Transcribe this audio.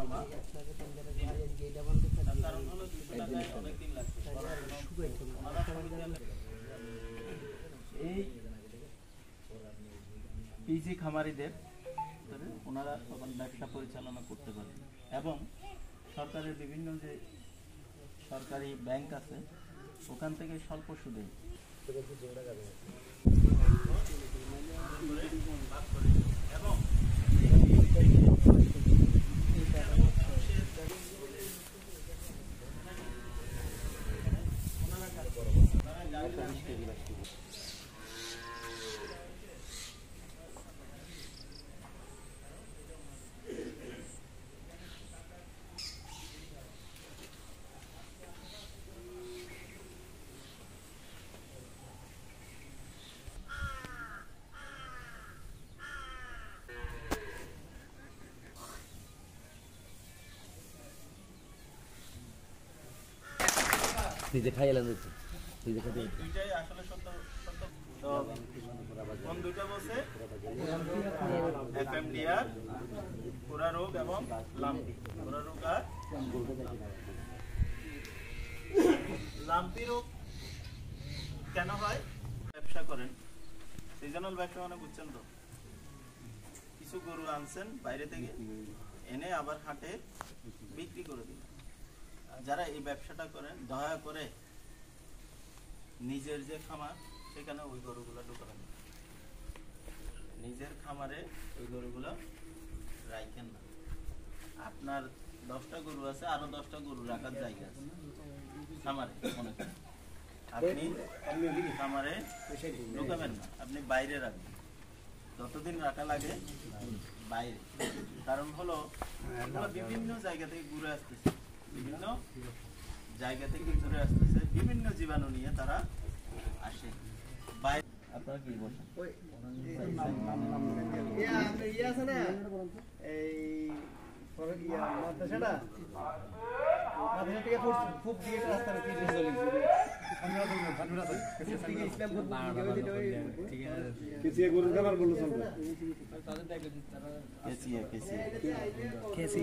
জমা, কারণ হলো 200 টাকায় অনেকদিন লাগবে। এই পিজি খামারিদের ওনারা তখন ব্যবসা পরিচালনা করতে পারে এবং সরকারের বিভিন্ন যে সরকারি ব্যাংক আছে ওখান থেকে স্বল্প সুদে এবং নিজে খাইলাম নিজে খাতে দুইটাই আসলে সত্য তো কোন দুইটা বসে এফএমডিআর পুরা রোগ এবং লাম্পি পুরা রোগ আর লাম্পি রোগ কেন হয়? ব্যবসা করেন, সিজনাল ব্যবসা মানে বুঝছেন তো, কিছু গরু আনছেন বাইরে থেকে এনে আবার হাটে বিক্রি করে দিন। যারা এই ব্যবসাটা করেন দয়া করে নিজের যে খামার সেখানে ওই গরুগুলো ঢুকাবেন, নিজের খামারে ওই গরুগুলো রাখেন না। আপনার 10টা গরু আছে, আরো 10টা গরু রাখার জায়গা আছে খামারে, মনে করেন আপনি খামারে ঢুকাবেন না, আপনি বাইরে রাখবেন যতদিন রাখা লাগে বাইরে। কারণ হলো বিভিন্ন জায়গা থেকে ঘুরে আসতেছে, বিভিন্ন জায়গা থেকে ঘুরে আসতেছে, বিভিন্ন জীবাণু নিয়ে তারা আসে বাইরে। আপনারা কি বলছেন? কেসি